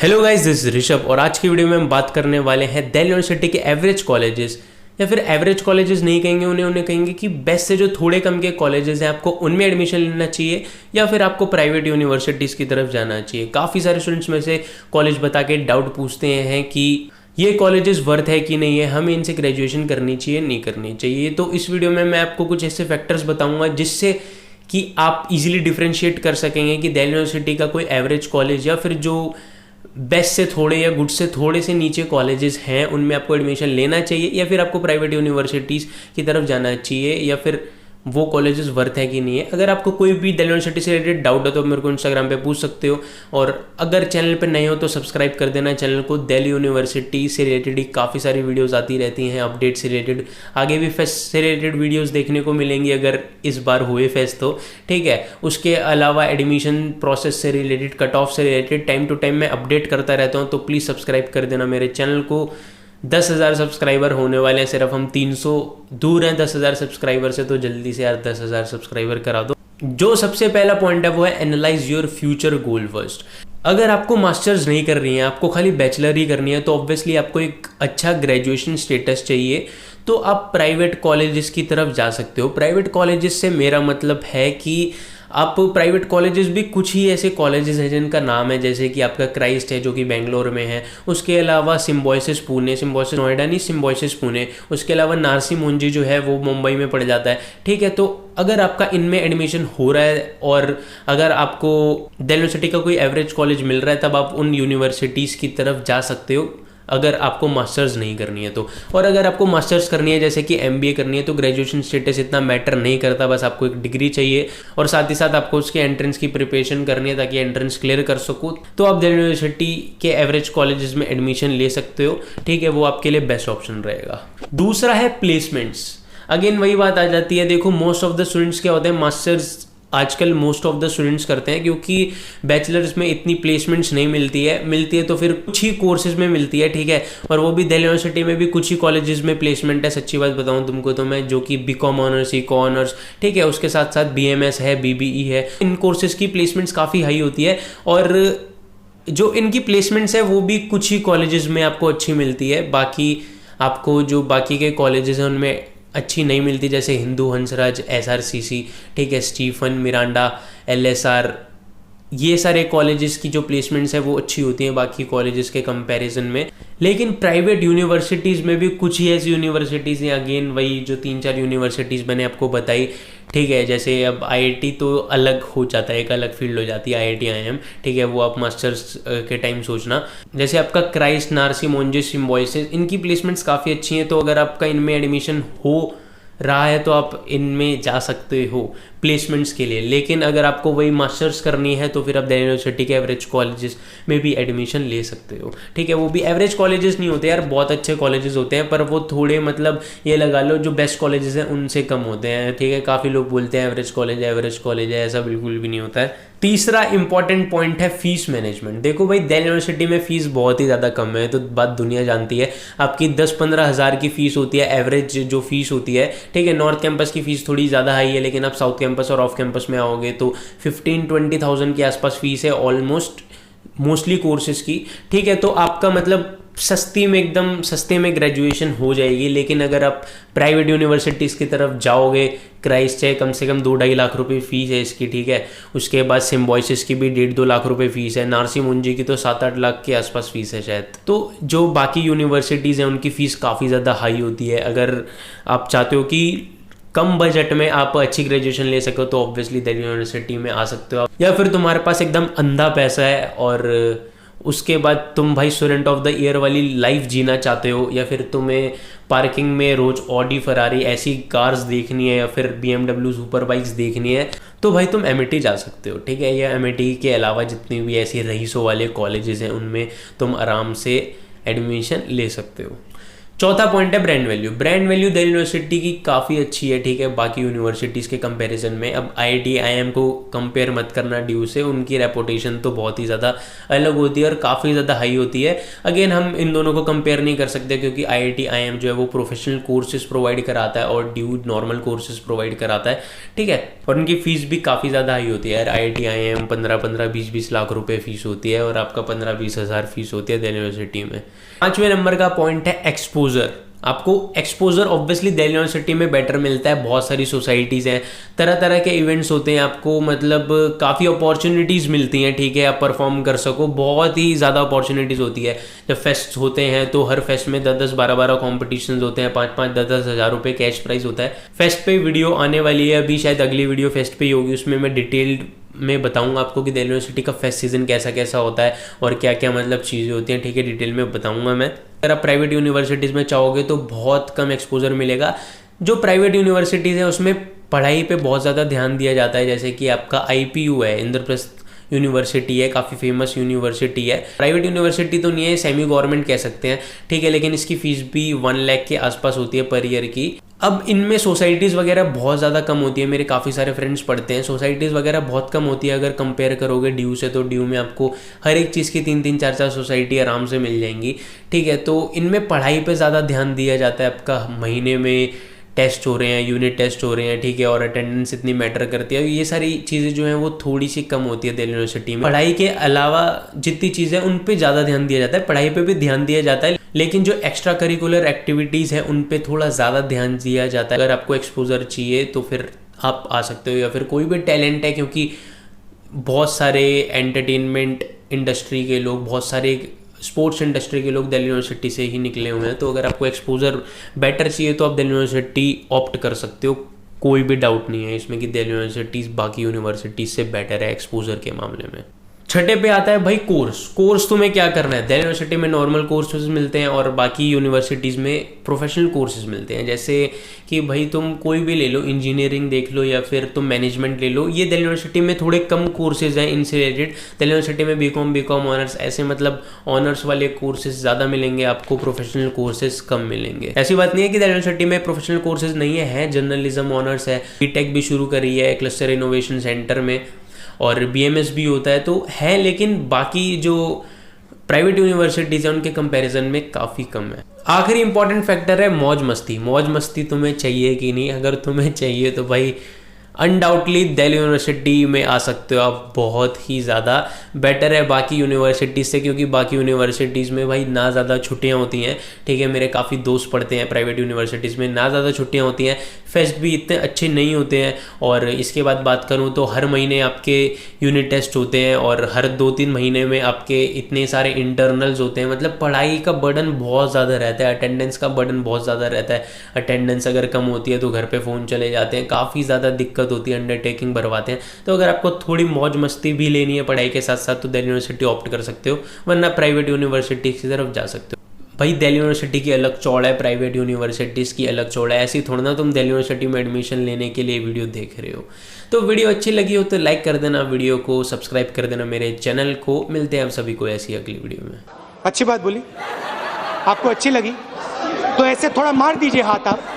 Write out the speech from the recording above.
Hello guys, this is Rishabh और आज की वीडियो में हम बात करने वाले हैं दिल्ली यूनिवर्सिटी के एवरेज कॉलेजेस, या फिर एवरेज कॉलेजेस नहीं कहेंगे उन्हें कहेंगे कि बेस्ट से जो थोड़े कम के कॉलेजेस हैं आपको उनमें एडमिशन लेना चाहिए या फिर आपको प्राइवेट यूनिवर्सिटीज़ की तरफ जाना चाहिए। काफ़ी सारे स्टूडेंट्स में से कॉलेज बता के डाउट पूछते हैं कि ये कॉलेजेस वर्थ है कि नहीं है, हमें इनसे ग्रेजुएशन करनी चाहिए नहीं करनी चाहिए। तो इस वीडियो में मैं आपको कुछ ऐसे फैक्टर्स बताऊंगा जिससे कि आप इजीली डिफ्रेंशिएट कर सकेंगे कि दिल्ली यूनिवर्सिटी का कोई एवरेज कॉलेज या फिर जो बेस्ट से थोड़े या गुड से थोड़े से नीचे कॉलेजेस हैं उनमें आपको एडमिशन लेना चाहिए या फिर आपको प्राइवेट यूनिवर्सिटीज़ की तरफ जाना चाहिए या फिर वो कॉलेजेस वर्थ है कि नहीं है। अगर आपको कोई भी दिल्ली यूनिवर्सिटी से रिलेटेड डाउट है तो मेरे को इंस्टाग्राम पे पूछ सकते हो, और अगर चैनल पे नए हो तो सब्सक्राइब कर देना चैनल को। दिल्ली यूनिवर्सिटी से रिलेटेड ही काफ़ी सारी वीडियोस आती रहती हैं, अपडेट से रिलेटेड। आगे भी फेस्ट से रिलेटेड वीडियोस देखने को मिलेंगी अगर इस बार हुए फेस्ट तो ठीक है। उसके अलावा एडमिशन प्रोसेस से रिलेटेड, कट ऑफ से रिलेटेड टाइम टू टाइम मैं अपडेट करता रहता हूँ, तो प्लीज़ सब्सक्राइब कर देना मेरे चैनल को। 10,000 सब्सक्राइबर होने वाले हैं, सिर्फ हम 300 दूर हैं 10,000 सब्सक्राइबर से, तो जल्दी से यार 10,000 सब्सक्राइबर करा दो। जो सबसे पहला पॉइंट है वो है analyse your future goal first. अगर आपको मास्टर्स नहीं कर रही है, आपको खाली बैचलर ही करनी है, तो ऑब्वियसली आपको एक अच्छा ग्रेजुएशन स्टेटस चाहिए, तो आप प्राइवेट कॉलेजेस की तरफ जा सकते हो। प्राइवेट कॉलेजेस से मेरा मतलब है कि आप प्राइवेट कॉलेजेस भी कुछ ही ऐसे कॉलेजेस हैं जिनका नाम है, जैसे कि आपका क्राइस्ट है जो कि बेंगलोर में है, उसके अलावा सिम्बॉयसिस पुणे, सिम्बॉयसिस नोएडा नहीं, सिम्बॉयसिस पुणे, उसके अलावा नारसी मुंजी जो है वो मुंबई में पड़ जाता है। ठीक है, तो अगर आपका इनमें एडमिशन हो रहा है और अगर आपको दिल्ली यूनिवर्सिटी का कोई एवरेज कॉलेज मिल रहा है तब आप उन यूनिवर्सिटीज़ की तरफ जा सकते हो अगर आपको मास्टर्स नहीं करनी है तो। और अगर आपको मास्टर्स करनी है जैसे कि एमबीए करनी है तो ग्रेजुएशन स्टेटस इतना मैटर नहीं करता, बस आपको एक डिग्री चाहिए और साथ ही साथ आपको उसके एंट्रेंस की प्रिपरेशन करनी है ताकि एंट्रेंस क्लियर कर सको, तो आप दिल्ली यूनिवर्सिटी के एवरेज कॉलेजेस में एडमिशन ले सकते हो। ठीक है, वो आपके लिए बेस्ट ऑप्शन रहेगा। दूसरा है प्लेसमेंट्स। अगेन वही बात आ जाती है, देखो मोस्ट ऑफ द स्टूडेंट्स क्या होते हैं, मास्टर्स आजकल मोस्ट ऑफ द स्टूडेंट्स करते हैं क्योंकि बैचलर्स में इतनी प्लेसमेंट्स नहीं मिलती है तो फिर कुछ ही कोर्सेज में मिलती है। ठीक है, और वो भी दिल्ली यूनिवर्सिटी में भी कुछ ही कॉलेजेस में प्लेसमेंट है। सच्ची बात बताऊं तुमको तो मैं, जो कि बीकॉम ऑनर्स, इको ऑनर्स, ठीक है, उसके साथ साथ बीएमएस है, बीबीई है, इन कोर्सेज की प्लेसमेंट्स काफ़ी हाई होती है और जो इनकी प्लेसमेंट्स है वो भी कुछ ही कॉलेजेस में आपको अच्छी मिलती है। बाकी आपको जो बाकी के कॉलेजेस हैं उनमें अच्छी नहीं मिलती, जैसे हिंदू, हंसराज, एसआरसीसी, ठीक है, स्टीफन, मिरांडा, एलएसआर, ये सारे कॉलेजेस की जो प्लेसमेंट्स है वो अच्छी होती हैं बाकी कॉलेजेस के कंपैरिजन में। लेकिन प्राइवेट यूनिवर्सिटीज़ में भी कुछ ही ऐसी यूनिवर्सिटीज़ हैं, अगेन वही जो 3-4 यूनिवर्सिटीज़ मैंने आपको बताई, ठीक है। जैसे अब आईआईटी तो अलग हो जाता है, एक अलग फील्ड हो जाती है आईआईटी आईएम, ठीक है, वो आप मास्टर्स के टाइम सोचना। जैसे आपका क्राइस्ट, नारसी मुंजी, सिम्बॉयसिस, इनकी प्लेसमेंट्स काफ़ी अच्छी हैं, तो अगर आपका इनमें एडमिशन हो रहा है तो आप इनमें जा सकते हो प्लेसमेंट्स के लिए। लेकिन अगर आपको वही मास्टर्स करनी है तो फिर आप दिल्ली यूनिवर्सिटी के एवरेज कॉलेजेस में भी एडमिशन ले सकते हो। ठीक है, वो भी एवरेज कॉलेजेस नहीं होते यार, बहुत अच्छे कॉलेजेस होते हैं, पर वो थोड़े मतलब ये लगा लो जो बेस्ट कॉलेजेस हैं उनसे कम होते हैं। ठीक है, काफ़ी लोग बोलते हैं एवरेज कॉलेज है, ऐसा बिल्कुल भी नहीं होता है। तीसरा इंपॉर्टेंट पॉइंट है फीस मैनेजमेंट। देखो भाई, दिल्ली यूनिवर्सिटी में फ़ीस बहुत ही ज़्यादा कम है, तो बात दुनिया जानती है। आपकी 10-15 हज़ार की फ़ीस होती है एवरेज जो फीस होती है। ठीक है, नॉर्थ कैंपस की फ़ीस थोड़ी ज़्यादा हाई है, लेकिन आप साउथ कैंपस और ऑफ कैंपस में आओगे तो 15-20,000 के आसपास फीस है ऑलमोस्ट मोस्टली कोर्सेज की। ठीक है, तो आपका मतलब एकदम सस्ते में ग्रेजुएशन हो जाएगी। लेकिन अगर आप प्राइवेट यूनिवर्सिटीज़ की तरफ जाओगे, क्राइस्ट है कम से कम 2-2.5 लाख रुपए फीस है इसकी। ठीक है, उसके बाद सिम्बॉयसिस की भी 1.5-2 लाख रुपए फीस है, नारसी मुंजी की तो 7-8 लाख के आसपास फीस है शायद। तो जो बाकी यूनिवर्सिटीज़ हैं उनकी फ़ीस काफ़ी ज़्यादा हाई होती है। अगर आप चाहते हो कि कम बजट में आप अच्छी ग्रेजुएशन ले सको तो ऑब्वियसली दिल्ली यूनिवर्सिटी में आ सकते हो, या फिर तुम्हारे पास एकदम अंधा पैसा है और उसके बाद तुम भाई स्टूडेंट ऑफ द ईयर वाली लाइफ जीना चाहते हो, या फिर तुम्हें पार्किंग में रोज ऑडी, फरारी ऐसी कार्स देखनी है या फिर BMW सुपर बाइक्स देखनी है, तो भाई तुम एमआईटी जा सकते हो। ठीक है, या एमआईटी के अलावा जितनी भी ऐसी रईसों वाले कॉलेजेस हैं उनमें तुम आराम से एडमिशन ले सकते हो। चौथा पॉइंट है brand value. Brand value Delhi university की काफ़ी अच्छी है, ठीक है, बाकी यूनिवर्सिटीज़ के कंपैरिजन में। अब आईआईटी आईएम को कंपेयर मत करना ड्यू से, उनकी रेपुटेशन तो बहुत ही ज़्यादा अलग होती है और काफ़ी ज़्यादा हाई होती है। अगेन हम इन दोनों को कंपेयर नहीं कर सकते क्योंकि आईआईटी आईएम जो है वो प्रोफेशनल कोर्सेज प्रोवाइड कराता है और ड्यू नॉर्मल कोर्सेज प्रोवाइड कराता है, ठीक है, और उनकी फीस भी काफ़ी ज़्यादा हाई होती है यार। आईआईटी आईएम 15-20 लाख रुपए फीस होती है और आपका 15-20 हज़ार फीस होती है दिल्ली यूनिवर्सिटी में। 5वें नंबर का पॉइंट है एक्सपोजर। आपको एक्सपोजर ऑब्वियसली दिल्ली यूनिवर्सिटी में बेटर मिलता है। बहुत सारी सोसाइटीज़ हैं, तरह तरह के इवेंट्स होते हैं, आपको मतलब काफ़ी अपॉर्चुनिटीज़ मिलती हैं, ठीक है, आप परफॉर्म कर सको। बहुत ही ज़्यादा अपॉर्चुनिटीज़ होती है। जब फेस्ट होते हैं तो हर फेस्ट में 10-10, 12-12 कॉम्पिटिशन्स होते हैं, 5-5, 10-10 हज़ार रुपये कैश प्राइज़ होता है। फेस्ट पे वीडियो आने वाली है अभी, शायद अगली वीडियो फेस्ट पे ही होगी, उसमें मैं डिटेल्ड में बताऊंगा आपको कि दिल्ली यूनिवर्सिटी का फेस्ट सीजन कैसा कैसा होता है और क्या क्या मतलब चीज़ें होती हैं, ठीक है, डिटेल में बताऊंगा मैं। अगर आप प्राइवेट यूनिवर्सिटीज़ में चाहोगे तो बहुत कम एक्सपोजर मिलेगा। जो प्राइवेट यूनिवर्सिटीज़ हैं उसमें पढ़ाई पे बहुत ज़्यादा ध्यान दिया जाता है, जैसे कि आपका IPU है, इंद्रप्रस्थ यूनिवर्सिटी है, काफ़ी फेमस यूनिवर्सिटी है। प्राइवेट यूनिवर्सिटी तो नहीं है, सेमी गवर्नमेंट कह सकते हैं, ठीक है, लेकिन इसकी फ़ीस भी 1 लाख के आसपास होती है पर ईयर की। अब इनमें सोसाइटीज़ वगैरह बहुत ज़्यादा कम होती है। मेरे काफ़ी सारे फ्रेंड्स पढ़ते हैं, सोसाइटीज़ वगैरह बहुत कम होती है। अगर कंपेयर करोगे ड्यू से तो ड्यू में आपको हर एक चीज़ की 3-3, 4-4 सोसाइटी आराम से मिल जाएंगी, ठीक है। तो इनमें पढ़ाई पे ज़्यादा ध्यान दिया जाता है। आपका महीने में टेस्ट हो रहे हैं, यूनिट टेस्ट हो रहे हैं, ठीक है, और अटेंडेंस इतनी मैटर करती है। ये सारी चीज़ें जो हैं वो थोड़ी सी कम होती है दिल्ली यूनिवर्सिटी में। पढ़ाई के अलावा जितनी चीज़ें उन पे ज़्यादा ध्यान दिया जाता है, पढ़ाई पे भी ध्यान दिया जाता है, लेकिन जो एक्स्ट्रा करिकुलर एक्टिविटीज़ हैं उन पे थोड़ा ज़्यादा ध्यान दिया जाता है। अगर आपको एक्सपोजर चाहिए तो फिर आप आ सकते हो, या फिर कोई भी टैलेंट है, क्योंकि बहुत सारे एंटरटेनमेंट इंडस्ट्री के लोग, बहुत सारे स्पोर्ट्स इंडस्ट्री के लोग दिल्ली यूनिवर्सिटी से ही निकले हुए हैं। तो अगर आपको एक्सपोजर बेटर चाहिए तो आप दिल्ली यूनिवर्सिटी ऑप्ट कर सकते हो, कोई भी डाउट नहीं है इसमें कि दिल्ली यूनिवर्सिटी बाकी यूनिवर्सिटीज से बेटर है एक्सपोजर के मामले में। छठे पे आता है भाई कोर्स तुम्हें क्या करना है। दिल्ली यूनिवर्सिटी में नॉर्मल कोर्सेज मिलते हैं और बाकी यूनिवर्सिटीज़ में प्रोफेशनल कोर्सेज मिलते हैं। जैसे कि भाई तुम कोई भी ले लो, इंजीनियरिंग देख लो या फिर तुम मैनेजमेंट ले लो, ये दिल्ली यूनिवर्सिटी में थोड़े कम कोर्सेज हैं इनसे रिलेटेड। दिल्ली यूनिवर्सिटी में बीकॉम ऑनर्स ऐसे मतलब ऑनर्स वाले कोर्सेज ज़्यादा मिलेंगे आपको, प्रोफेशनल कोर्सेज कम मिलेंगे। ऐसी बात नहीं है कि दिल्ली यूनिवर्सिटी में प्रोफेशनल कोर्सेज नहीं है, जर्नलिज्म ऑनर्स है, बीटेक भी शुरू करी है क्लस्टर इनोवेशन सेंटर में, और BMS भी होता है, तो है, लेकिन बाकी जो प्राइवेट यूनिवर्सिटीज़ हैं उनके कंपैरिजन में काफ़ी कम है। आखिरी इंपॉर्टेंट फैक्टर है मौज मस्ती तुम्हें चाहिए कि नहीं। अगर तुम्हें चाहिए तो भाई अनडाउटली दिल्ली यूनिवर्सिटी में आ सकते हो आप, बहुत ही ज़्यादा बेटर है बाकी यूनिवर्सिटीज़ से, क्योंकि बाकी यूनिवर्सिटीज़ में भाई ना ज़्यादा छुट्टियां होती हैं, ठीक है, मेरे काफ़ी दोस्त पढ़ते हैं प्राइवेट यूनिवर्सिटीज़ में, ना ज़्यादा छुट्टियां होती हैं, फेस्ट भी इतने अच्छे नहीं होते हैं, और इसके बाद बात करूँ तो हर महीने आपके यूनिट टेस्ट होते हैं और हर 2-3 महीने में आपके इतने सारे इंटरनल्स होते हैं। मतलब पढ़ाई का बर्डन बहुत ज़्यादा रहता है, अटेंडेंस का बर्डन बहुत ज़्यादा रहता है। अटेंडेंस अगर कम होती है तो घर पे फ़ोन चले जाते हैं, काफ़ी ज़्यादा दिक्कत होती है, अंडरटेकिंग भरवाते हैं। तो अगर आपको थोड़ी मौज मस्ती भी लेनी है पढ़ाई के साथ साथ तो दिल्ली यूनिवर्सिटी ऑप्ट कर सकते हो, वरना प्राइवेट यूनिवर्सिटी की तरफ जा सकते हो। भाई दिल्ली यूनिवर्सिटी की अलग चौड़ है, प्राइवेट यूनिवर्सिटीज़ की अलग चौड़ है, ऐसी थोड़ा ना तुम दिल्ली यूनिवर्सिटी में एडमिशन लेने के लिए वीडियो देख रहे हो। तो वीडियो अच्छी लगी हो तो लाइक कर देना, वीडियो को सब्सक्राइब कर देना मेरे चैनल को। मिलते हैं आप सभी को ऐसी अगली वीडियो में। अच्छी बात बोली, आपको अच्छी लगी तो ऐसे थोड़ा मार दीजिए हाथ आप।